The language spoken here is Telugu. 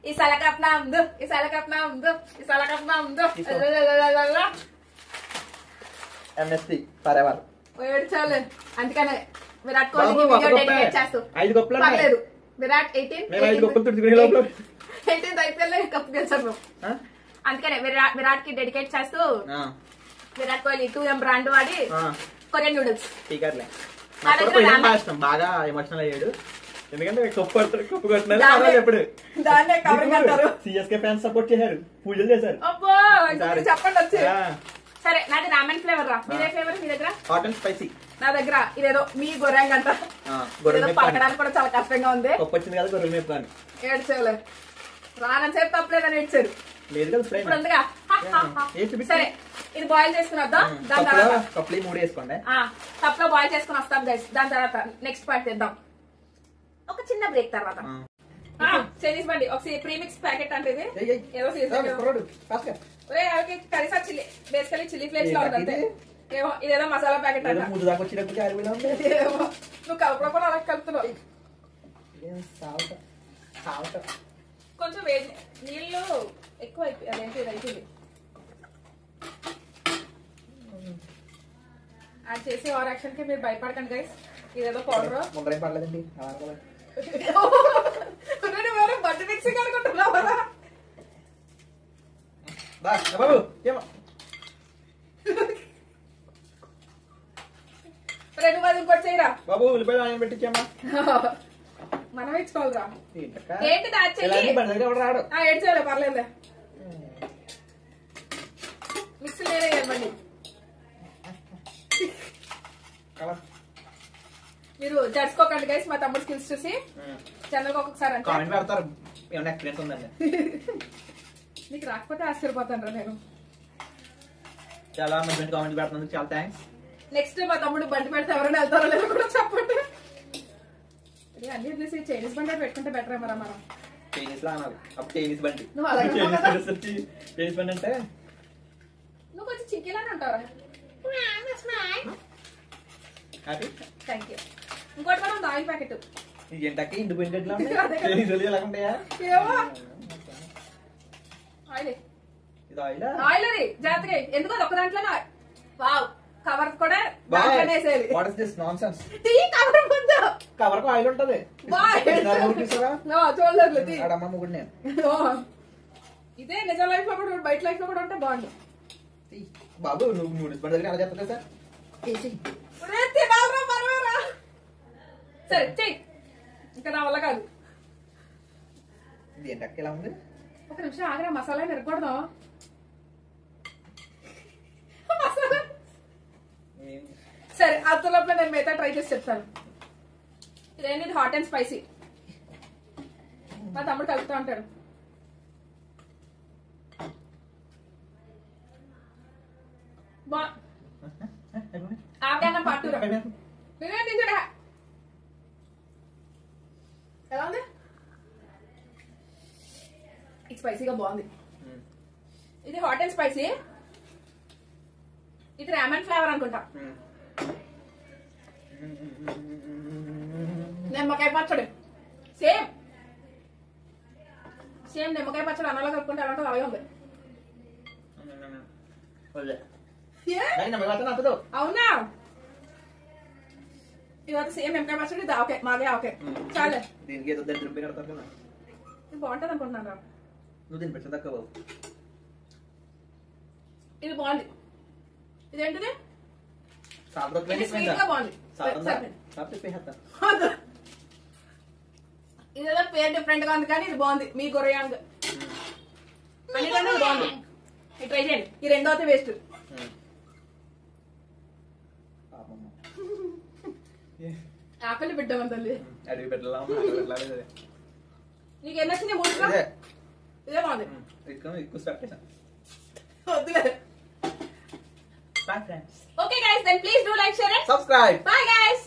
ఈ సలకప్నా ఉందో ఈ సలకప్నా ఉందో ఈ సలకప్నా ఉందో ఎంఎస్పి ఫర్ ఎవర్ ఏడ్చాలి. అందుకనే విరాట్ కోహ్లీకి వీడియో డెడికేట్ చేస్తూ 5 కప్పులు పర్లేదు. విరాట్ 18th ఐపీఎల్ కప్ గెలిచారు. అందుకనే విరాట్ కి డెడికేట్ చేస్తూ విరాట్ కోహ్లీ 2M బ్రాండ్ వాడి కొరియన్ నూడిల్స్ బాగా ఎమోషనల్ అయ్యాడు. ఎందుకంటే కప్పు కొట్టినారు ఎప్పుడు దాన్నే కవరింగ్ అంటారు. సిఎస్కే ఫ్యాన్స్ సపోర్ట్ చేశారు, పూజలు చేశారు. చెప్పండి వచ్చి. సరే నాది రామెన్ ఫ్లేవర్ రా. మీదే ఫ్లేవర్ మీ దగ్గర? Hot and spicy. నా దగ్గర ఇదేదో మీ గొర్రెంగ అంట. పలకడానికి కూడా చాలా కష్టంగా ఉంది. కప్పు వచ్చింది కదా గొర్రెల మీద కానీ ఏడ్చేలే రానని సేపు తప్పలేదని ఏడ్చారు. ఇప్పుడు ఉందిగా. సరే ఇది బాయిల్ చేసుకుని వద్దాం. దాని తర్వాత కప్లీ 3 వేసుకోండి. కప్ లో బాయిల్ చేసుకుని వస్తాం గైస్. దాని తర్వాత నెక్స్ట్ పార్ట్ చేద్దాం ఒక చిన్న బ్రేక్ తర్వాత. చైనీస్ బండి ఒక ప్రీమిక్స్ ప్యాకెట్ అంటే ఇది ఏదో కరీసా చిల్లీ బేసికలీ చిల్లీ ఫ్లేక్స్ లో ఉంటుంది. ఏమో ఇదేదో మసాలా ప్యాకెట్ అంట. నువ్వు కలపడం అలా కలుపుతున్నావు. కొంచెం వేడి నీళ్ళు ఎక్కువ అదేంటి అయిపోయింది. అది చేసే ఓవర్ యాక్షన్ కి మీరు భయపడకండి గైస్. ఇదేదో పౌడర్ ముందరేం పడలేదండి. బట్ట మిక్సింగ్ అనుకుంటున్నావు కదా బాబు. రెండు మంది ఇంకోటి చేయరా బాబు. ఉల్లిపాయలు ఆయన పెట్టించామా మనం ఇచ్చుకోవాలిరా. ఏంటి రాడు ఏడ్చేయాలి పర్లేదు. మిక్సీ లేదే ఇవ్వండి. మీరు జడ్చుకోకండి గైస్. మా తమ్ముడు స్కిల్స్ చూసి ఛానల్ ఒక్కొక్కసారి పెడతారు. ఏమైనా ఎక్స్పీరియన్స్ ఉందండి నీకు రాకపోతే ఆశ్చర్యపోతాను రా నేను. చాలా మంచి కామెంట్ పెడుతున్నందుకు చాలా థ్యాంక్స్. నెక్స్ట్ మా తమ్ముడు బండి పెడితే ఎవరైనా వెళ్తారో లేదో కూడా చెప్పండి. అన్ని వదిలేసి చైనీస్ బండి పెట్టుకుంటే బెటర్ ఏమరా మనం. చైనీస్ లా అన్నారు. అప్పుడు చైనీస్ బండి. చైనీస్ బండి అంటే నువ్వు కొంచెం చిక్కిలానే ఉంటావరా. Thank you. ఇంకోటి కూడా ఉంది ఆయిల్ ప్యాకెట్. ఏంటక్క ఇండిపెండెంట్ లా ఉంటాయా? ఆయిల్ అది జాగ్రత్తగా. ఎందుకో ఒక దాంట్లోనే వావ్ కవర్ కూడా కవర్ ఆయిల్ ఉంటది. చూడలేదు ఇదే నిజ లైఫ్ లో కూడా బయట లైఫ్ లో కూడా ఉంటే బాగుంది. బాబు నువ్వు నూడిల్స్ బండి దగ్గర ఎలా చెప్తా సార్? సరే చెయ్యి. ఇంకా నా వల్ల కాదు. ఏంటక్క ఎలా ఉంది? ఒక నిమిషం ఆగ్రా మసాలా నిరగకూడదు. సరే అతలోపల నేను మిగతా ట్రై చేసి చెప్తాను. ఇదేంటి హాట్ అండ్ స్పైసీ. మా తమ్ముడు కలుపుతూ ఉంటాడు. ఆవిడ పాటూరా ఎలా ఉంది? ఇది స్పైసీగా బాగుంది. ఇది హాట్ అండ్ స్పైసీ. ఇది రామన్ ఫ్లేవర్ అనుకుంటా. నిమ్మకాయ పచ్చడి సేమ్ నిమ్మకాయ పచ్చడి అన్నలో కలుపుకుంటే అలాంటి అలాగే ఉంది. అవునా? ఇవాళ సేమ్ నిమ్మకాయ పచ్చడి ఓకే మాగే ఓకే చాలే. బాగుంటది అనుకుంటున్నాను. ఇది బాగుంది. ఇదేంటిది? స్వీట్ గా బాగుంది. ఇదేదో పేరు డిఫరెంట్ గా ఉంది కానీ ఇది బాగుంది. మీ గొర్రెంగ్ అన్నికన్నా బాగుంది. ఇది ట్రై చేయండి. ఈ రెండో అయితే వేస్ట్. ఆపిల్ బిడ్డమని తల్లి. నీకేం నచ్చింది? మూడు ఇదే బాగుంది. Okay guys, then please do like, share and subscribe. Bye guys.